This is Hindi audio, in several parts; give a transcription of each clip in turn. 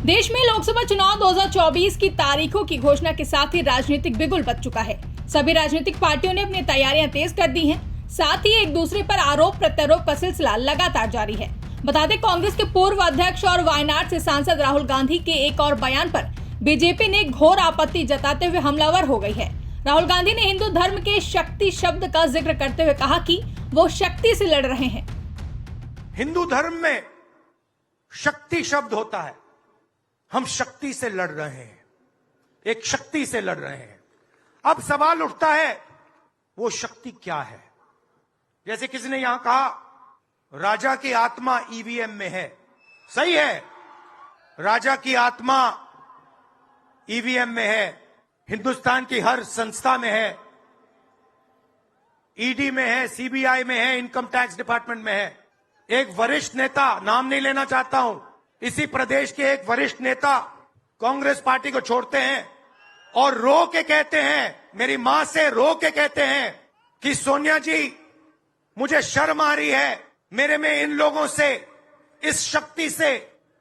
देश में लोकसभा चुनाव 2024 की तारीखों की घोषणा के साथ ही राजनीतिक बिगुल बच चुका है। सभी राजनीतिक पार्टियों ने अपनी तैयारियां तेज कर दी हैं। साथ ही एक दूसरे पर आरोप प्रत्यारोप का सिलसिला लगातार जारी है। बता दें, कांग्रेस के पूर्व अध्यक्ष और वायनाड से सांसद राहुल गांधी के एक और बयान पर बीजेपी ने घोर आपत्ति जताते हुए हमलावर हो गई है। राहुल गांधी ने हिंदू धर्म के शक्ति शब्द का जिक्र करते हुए कहा कि वो शक्ति से लड़ रहे हैं। हिंदू धर्म में शक्ति शब्द होता है। हम शक्ति से लड़ रहे हैं, एक शक्ति से लड़ रहे हैं। अब सवाल उठता है, वो शक्ति क्या है? जैसे किसी ने यहां कहा, राजा की आत्मा ईवीएम में है। सही है, राजा की आत्मा ईवीएम में है, हिंदुस्तान की हर संस्था में है, ईडी में है, सीबीआई में है, इनकम टैक्स डिपार्टमेंट में है। एक वरिष्ठ नेता, नाम नहीं लेना चाहता हूं, इसी प्रदेश के एक वरिष्ठ नेता कांग्रेस पार्टी को छोड़ते हैं और रो के कहते हैं, मेरी मां से रो के कहते हैं कि सोनिया जी, मुझे शर्म आ रही है, मेरे में इन लोगों से, इस शक्ति से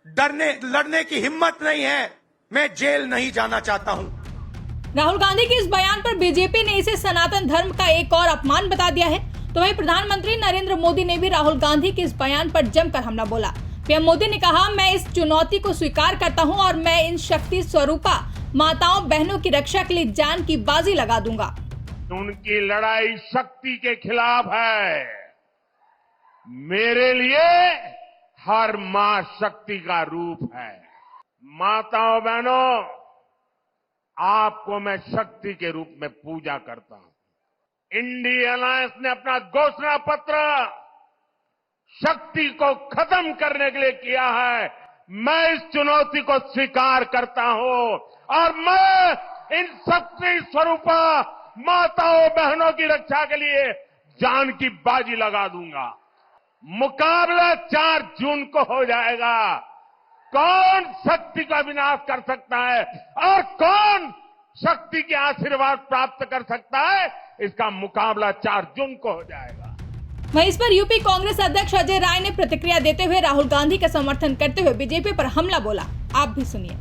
लड़ने की हिम्मत नहीं है, मैं जेल नहीं जाना चाहता हूं। राहुल गांधी के इस बयान पर बीजेपी ने इसे सनातन धर्म का एक और अपमान बता दिया है। तो वहीं प्रधानमंत्री नरेंद्र मोदी ने भी राहुल गांधी के इस बयान पर जमकर हमला बोला। पीएम मोदी ने कहा, मैं इस चुनौती को स्वीकार करता हूं और मैं इन शक्ति स्वरूपा माताओं बहनों की रक्षा के लिए जान की बाजी लगा दूंगा। उनकी लड़ाई शक्ति के खिलाफ है। मेरे लिए हर मां शक्ति का रूप है। माताओं बहनों, आपको मैं शक्ति के रूप में पूजा करता हूं। इंडिया अलायंस ने अपना घोषणा पत्र शक्ति को खत्म करने के लिए किया है। मैं इस चुनौती को स्वीकार करता हूं और मैं इन शक्ति स्वरूपा माताओं बहनों की रक्षा के लिए जान की बाजी लगा दूंगा। मुकाबला 4 जून को हो जाएगा। कौन शक्ति का विनाश कर सकता है और कौन शक्ति के आशीर्वाद प्राप्त कर सकता है, इसका मुकाबला 4 जून को हो जाएगा। वहीं इस पर यूपी कांग्रेस अध्यक्ष अजय राय ने प्रतिक्रिया देते हुए राहुल गांधी का समर्थन करते हुए बीजेपी पर हमला बोला। आप भी सुनिए।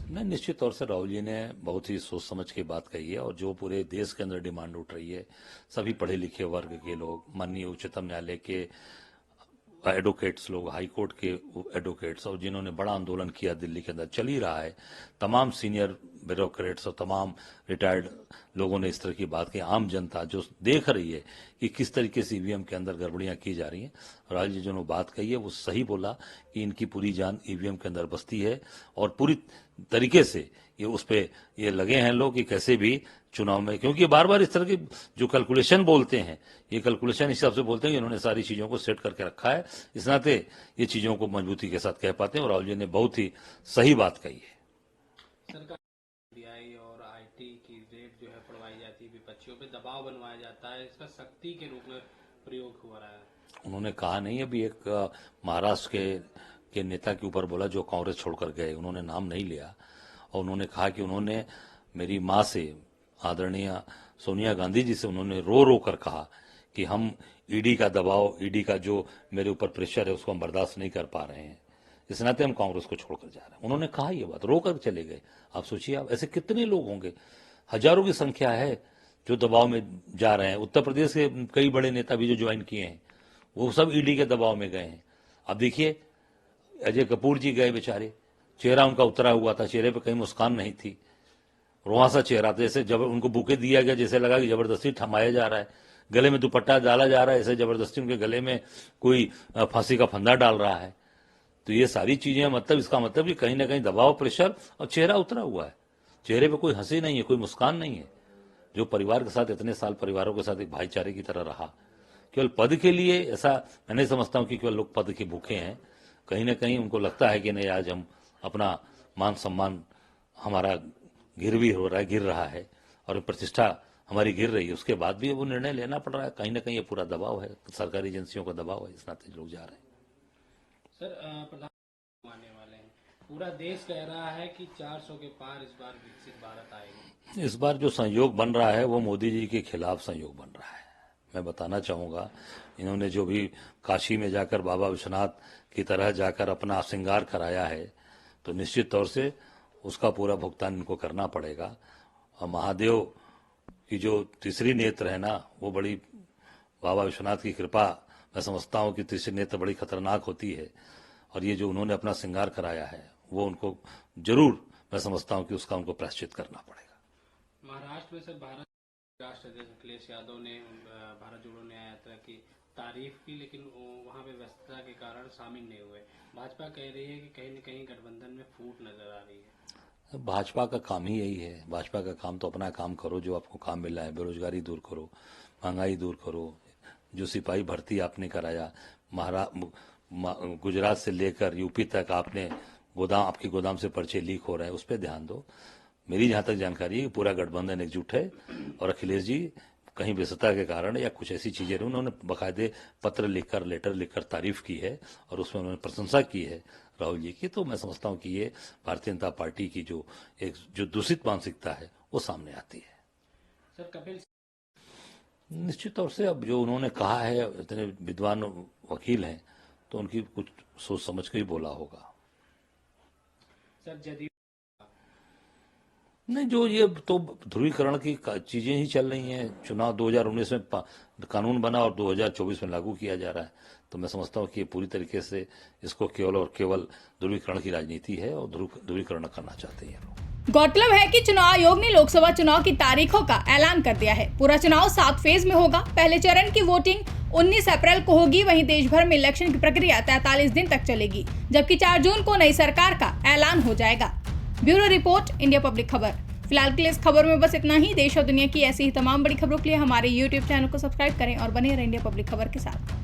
नहीं, निश्चित तौर से राहुल जी ने बहुत ही सोच समझ के बात कही है और जो पूरे देश के अंदर डिमांड उठ रही है, सभी पढ़े लिखे वर्ग के लोग, माननीय उच्चतम न्यायालय के एडवोकेट्स लोग, हाई कोर्ट के एडवोकेट्स, और जिन्होंने बड़ा आंदोलन किया दिल्ली के अंदर चल ही रहा है, तमाम सीनियर ब्यूरोक्रेट्स और तमाम रिटायर्ड लोगों ने इस तरह की बात की। आम जनता जो देख रही है कि किस तरीके से ईवीएम के अंदर गड़बड़ियां की जा रही हैं, राहुल जी जो बात कही है वो सही बोला कि इनकी पूरी जान ईवीएम के अंदर बसती है और पूरी तरीके से ये उस पे ये लगे हैं लोग कि कैसे भी चुनाव में, क्योंकि बार बार इस तरह की जो कैलकुलेशन बोलते हैं, ये कैलकुलेशन इस हिसाब से बोलते हैं कि इन्होंने सारी चीजों को सेट करके रखा है, इस नाते ये चीजों को मजबूती के साथ कह पाते हैं और राहुल जी ने बहुत ही सही बात कही है। सरकार डीआई और आईटी की रेट जो है पढ़वाई जाती है, विपक्षियों पे दबाव बनवाया जाता है, इसका शक्ति के रूप में प्रयोग हो रहा है। उन्होंने कहा नहीं, अभी एक महाराष्ट्र के नेता के ऊपर बोला जो कांग्रेस छोड़कर गए, उन्होंने नाम नहीं लिया, और उन्होंने कहा कि उन्होंने मेरी मां से, आदरणीय सोनिया गांधी जी से उन्होंने रो रो कर कहा कि हम ईडी का दबाव, ईडी का जो मेरे ऊपर प्रेशर है उसको हम बर्दाश्त नहीं कर पा रहे हैं, इस नाते हम कांग्रेस को छोड़कर जा रहे हैं। उन्होंने कहा ये बात, रो कर चले गए। आप सोचिए, आप ऐसे कितने लोग होंगे, हजारों की संख्या है जो दबाव में जा रहे हैं। उत्तर प्रदेश के कई बड़े नेता भी जो ज्वाइन किए हैं वो सब ईडी के दबाव में गए हैं। अब देखिए, अजय कपूर जी गए बेचारे, चेहरा उनका उतरा हुआ था, चेहरे पे कहीं मुस्कान नहीं थी, रुआसा चेहरा था, जैसे जब उनको बुके दिया गया, जैसे लगा कि जबरदस्ती थमाया जा रहा है, गले में दुपट्टा डाला जा रहा है, ऐसे जबरदस्ती उनके गले में कोई फांसी का फंदा डाल रहा है। तो ये सारी चीजें, मतलब इसका मतलब कि कहीं ना कहीं दबाव, प्रेशर, और चेहरा उतरा हुआ है, चेहरे पे कोई हंसी नहीं है, कोई मुस्कान नहीं है। जो परिवार के साथ इतने साल परिवारों के साथ एक भाईचारे की तरह रहा, केवल पद के लिए, ऐसा मैं नहीं समझता हूं कि केवल लोग पद के भूखे हैं। कहीं ना कहीं उनको लगता है कि नहीं, आज हम अपना मान सम्मान हमारा गिर रहा है और प्रतिष्ठा हमारी गिर रही है, उसके बाद भी वो निर्णय लेना पड़ रहा है। कहीं ना कहीं ये पूरा दबाव है, सरकारी एजेंसियों का दबाव है, इस नाते लोग जा रहे हैं। सर, प्रधानमंत्री आने वाले हैं, पूरा देश कह रहा है कि 400 के पार इस बार विकसित भारत आएगा। इस बार जो संयोग बन रहा है वो मोदी जी के खिलाफ संयोग बन रहा है। मैं बताना चाहूंगा, इन्होंने जो भी काशी में जाकर बाबा विश्वनाथ की तरह जाकर अपना श्रृंगार कराया है, तो निश्चित तौर से उसका पूरा भुगतान इनको करना पड़ेगा। और महादेव की जो तीसरी नेत्र है ना, वो बड़ी बाबा विश्वनाथ की कृपा, मैं समझता हूँ कि तीसरी नेत्र बड़ी खतरनाक होती है, और ये जो उन्होंने अपना श्रृंगार कराया है वो उनको जरूर, मैं समझता हूँ कि उसका उनको प्रायश्चित करना पड़ेगा। महाराष्ट्र में सर भारत राष्ट्र अध्यक्ष अखिलेश यादव ने भारत जोड़ो न्याय यात्रा की तारीफ की, लेकिन वहां पे व्यस्तता के कारण शामिल नहीं हुए। भाजपा कह रही है कि कहीं न कहीं गठबंधन में फूट नजर आ रही है। भाजपा का काम ही यही है। भाजपा का काम तो अपना काम करो, जो आपको काम मिला है, बेरोजगारी दूर करो, महंगाई दूर करो, जो सिपाही भर्ती आपने कराया, गुजरात से लेकर यूपी तक आपने आपके गोदाम से पर्चे लीक हो रहे हैं, उस पर ध्यान दो। मेरी जहां तक जानकारी है पूरा गठबंधन एकजुट है, और अखिलेश जी कहीं व्यस्तता के कारण या कुछ ऐसी चीजें, उन्होंने बाकायदे पत्र लिखकर, लेटर लिखकर तारीफ की है, और उसमें उन्होंने प्रशंसा की है राहुल जी की। तो मैं समझता हूं कि ये भारतीय जनता पार्टी की जो दूषित मानसिकता है वो सामने आती है। सर कपिल निश्चित तौर से अब जो उन्होंने कहा है, इतने विद्वान वकील हैं, तो उनकी कुछ सोच समझ के ही बोला होगा। सर जदयू नहीं, जो ये तो ध्रुवीकरण की चीजें ही चल रही हैं। चुनाव 2019 में कानून बना और 2024 में लागू किया जा रहा है, तो मैं समझता हूँ कि पूरी तरीके से इसको केवल और केवल ध्रुवीकरण की राजनीति है, और ध्रुवीकरण करना चाहते हैं लोग। गौरतलब है कि चुनाव आयोग ने लोकसभा चुनाव की तारीखों का ऐलान कर दिया है। पूरा चुनाव 7 फेज में होगा। पहले चरण की वोटिंग 19 अप्रैल को होगी। वहीं देश भर में इलेक्शन की प्रक्रिया 43 दिन तक चलेगी, जबकि 4 जून को नई सरकार का ऐलान हो जाएगा। ब्यूरो रिपोर्ट, इंडिया पब्लिक खबर। फिलहाल के लिए इस खबर में बस इतना ही। देश और दुनिया की ऐसी ही तमाम बड़ी खबरों के लिए हमारे YouTube चैनल को सब्सक्राइब करें और बने रहें इंडिया पब्लिक खबर के साथ।